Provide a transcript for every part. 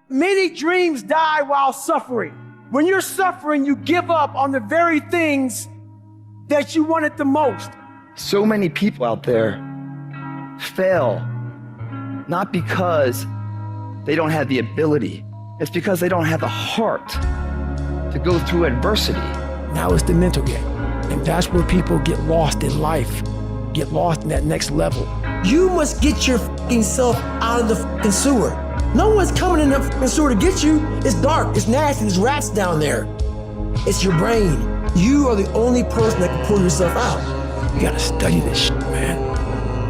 Many dreams die while suffering. When you're suffering, you give up on the very things that you wanted the most. So many people out there fail, not because they don't have the ability. It's because they don't have the heart to go through adversity. Now it's the mental game. And that's where people get lost in life, get lost in that next level. You must get your fucking self out of the fucking sewer. No one's coming in the fucking sewer to get you. It's dark, it's nasty, there's rats down there. It's your brain. You are the only person that can pull yourself out. You gotta study this shit, man.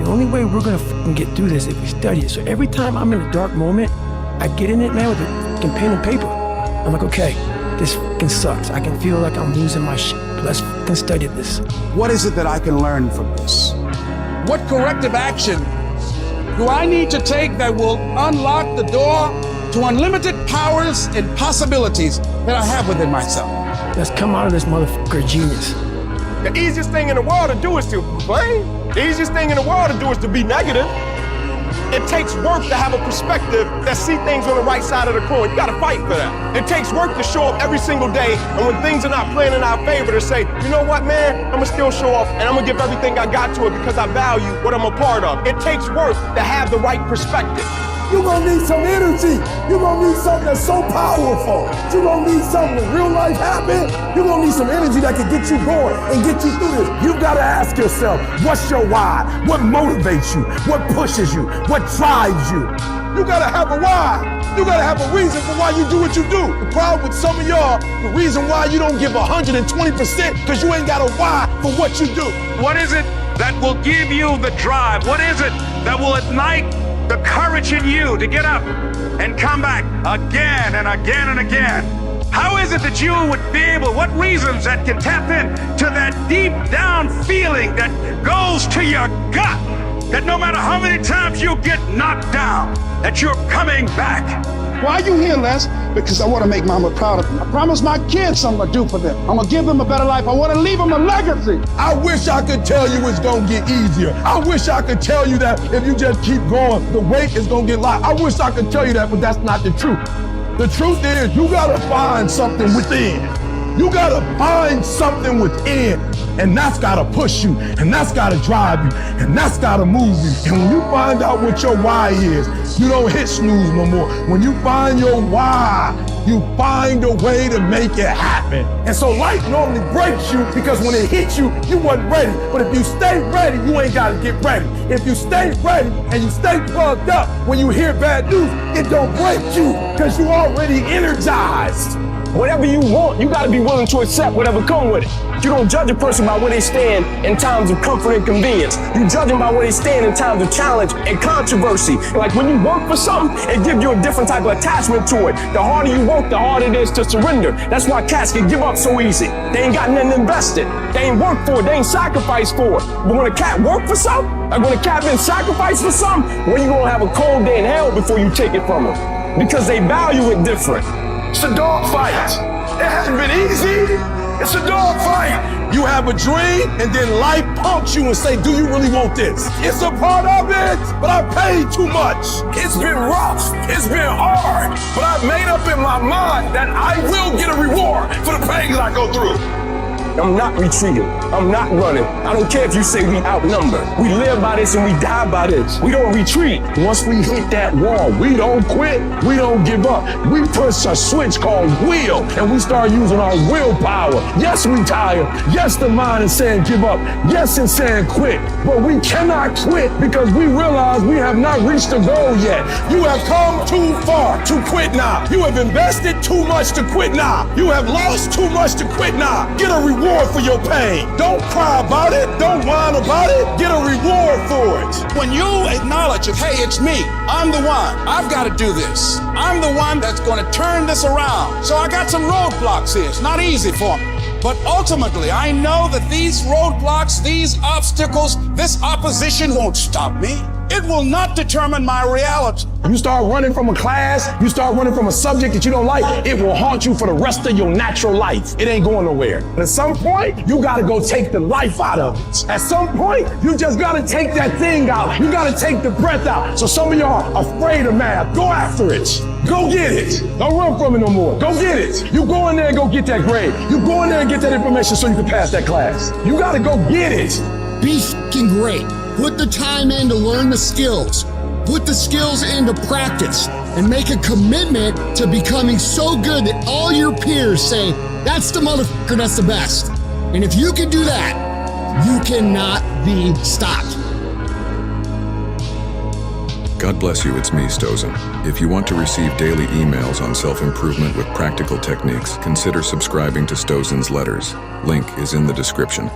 The only way we're gonna fucking get through this is if we study it. So every time I'm in a dark moment, I get in it, man, with a fucking pen and paper. I'm like, okay, this fucking sucks. I can feel like I'm losing my shit, but let's fucking study this. What is it that I can learn from this? What corrective action do I need to take that will unlock the door to unlimited powers and possibilities that I have within myself? Let's come out of this motherfucker genius. The easiest thing in the world to do is to complain. The easiest thing in the world to do is to be negative. It takes work to have a perspective that see things on the right side of the coin. You gotta fight for that. It takes work to show up every single day, and when things are not playing in our favor, to say, you know what, man, I'm gonna still show up, and I'm gonna give everything I got to it because I value what I'm a part of. It takes work to have the right perspective. You're gonna need some energy. You're gonna need something that's so powerful. You're gonna need something when real life happens. You're gonna need some energy that can get you going and get you through this. You gotta ask yourself, what's your why? What motivates you? What pushes you? What drives you? You gotta have a why. You gotta have a reason for why you do what you do. The problem with some of y'all, the reason why you don't give 120% because you ain't got a why for what you do. What is it that will give you the drive? What is it that will ignite the courage in you to get up and come back again and again and again? How is it that you would be able, what reasons that can tap into that deep down feeling that goes to your gut, that no matter how many times you get knocked down, that you're coming back? Why are you here, Les? Because I want to make mama proud of me. I promised my kids I'm going to do for them. I'm going to give them a better life. I want to leave them a legacy. I wish I could tell you it's gonna get easier. I wish I could tell you that if you just keep going, the weight is gonna get light. I wish I could tell you that, but that's not the truth. The truth is, you gotta find something within. You gotta find something within, and that's gotta push you, and that's gotta drive you, and that's gotta move you. And when you find out what your why is, you don't hit snooze no more. When you find your why, you find a way to make it happen. And so life normally breaks you because when it hits you, you wasn't ready. But if you stay ready, you ain't gotta get ready. If you stay ready and you stay plugged up, when you hear bad news, it don't break you because you already energized. Whatever you want, you gotta be willing to accept whatever comes with it. You don't judge a person by where they stand in times of comfort and convenience. You judge them by where they stand in times of challenge and controversy. Like when you work for something, it gives you a different type of attachment to it. The harder you work, the harder it is to surrender. That's why cats can give up so easy. They ain't got nothing invested. They ain't worked for it, they ain't sacrificed for it. But when a cat work for something, like when a cat been sacrificed for something, well, you gonna have a cold day in hell before you take it from them. Because they value it different. It's a dog fight. It hasn't been easy. It's a dog fight. You have a dream, and then life punks you and say, do you really want this? It's a part of it, but I paid too much. It's been rough. It's been hard. But I've made up in my mind that I will get a reward for the pain that I go through. I'm not retreating. I'm not running. I don't care if you say we outnumber. We live by this and we die by this. We don't retreat. Once we hit that wall, we don't quit. We don't give up. We push a switch called will, and we start using our willpower. Yes, we tired. Yes, the mind is saying give up. Yes, it's saying quit. But we cannot quit because we realize we have not reached the goal yet. You have come too far to quit now. You have invested too much to quit now. You have lost too much to quit now. Get a reward for your pain. Don't cry about it. Don't whine about it. Get a reward for it. When you acknowledge it, hey, it's me. I'm the one. I've got to do this. I'm the one that's going to turn this around. So I got some roadblocks here. It's not easy for me. But ultimately, I know that these roadblocks, these obstacles, this opposition won't stop me. It will not determine my reality. You start running from a class, you start running from a subject that you don't like, it will haunt you for the rest of your natural life. It ain't going nowhere. But at some point, you gotta go take the life out of it. At some point, you just gotta take that thing out. You gotta take the breath out. So some of y'all are afraid of math. Go after it. Go get it. Don't run from it no more. Go get it. You go in there and go get that grade. You go in there and get that information so you can pass that class. You gotta go get it. Be f***ing great. Put the time in to learn the skills. Put the skills into practice and make a commitment to becoming so good that all your peers say, that's the motherfucker that's the best. And if you can do that, you cannot be stopped. God bless you, it's me, Stozen. If you want to receive daily emails on self-improvement with practical techniques, consider subscribing to Stozen's letters. Link is in the description.